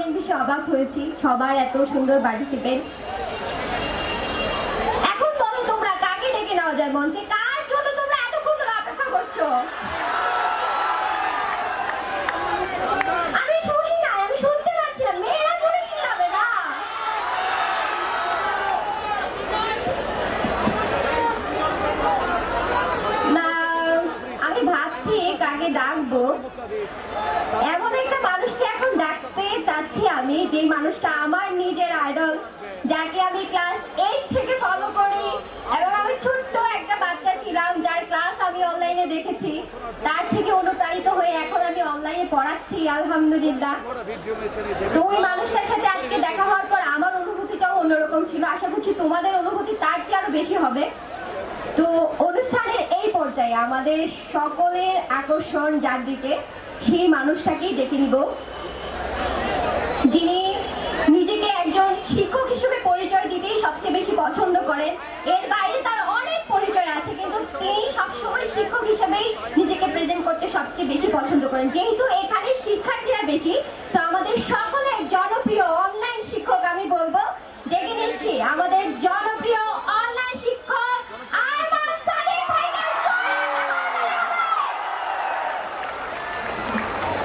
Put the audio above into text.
অনেক বেশি অবাক হয়েছি সবার এত সুন্দর পার্টিসিপেট। এখন বলো তোমরা কাকে ডেকে নেওয়া যায় মঞ্চে, কার জন্য তোমরা এতক্ষণ ধরে অপেক্ষা করছো? আমি শুনি না, আমি শুনতে পাচ্ছি না, মেয়েরা জোরে চিল্লাবে না। না আমি ভাবছি কাকে ডাকবো। এমন একটা মানুষকে এখন ডাকতে চাচ্ছি আমি, যে মানুষটা আমার নিজের আইডল, যাকে আমি ক্লাস 8 থেকে ফলো করি এবং আমি ছোট্ট একটা বাচ্চা ছিলাম যার ক্লাস আমি অনলাইনে দেখেছি, তার থেকে অনুপ্রাণিত হয়ে এখন আমি অনলাইনে পড়াচ্ছি আলহামদুলিল্লাহ। তো ওই মানুষটার সাথে আজকে দেখা হওয়ার পর আমার অনুভূতিটাও অন্যরকম ছিল, আশা করছি তোমাদের অনুভূতি তার চেয়ে আরো বেশি হবে। তো অনুষ্ঠানের এই পর্যায়ে আমাদের সকলের আকর্ষণ যার দিকে, সেই মানুষটাকেই ডেকে নিব, যিনি নিজেকে একজন শিক্ষক হিসেবে পরিচয় দিতেই সবচেয়ে বেশি পছন্দ করেন। এর বাইরে তার অনেক পরিচয় আছে, কিন্তু তিনি সবসময় শিক্ষক হিসেবেই নিজেকে প্রেজেন্ট করতে সবচেয়ে বেশি পছন্দ করেন। যেহেতু এখানে শিক্ষার্থীরা বেশি,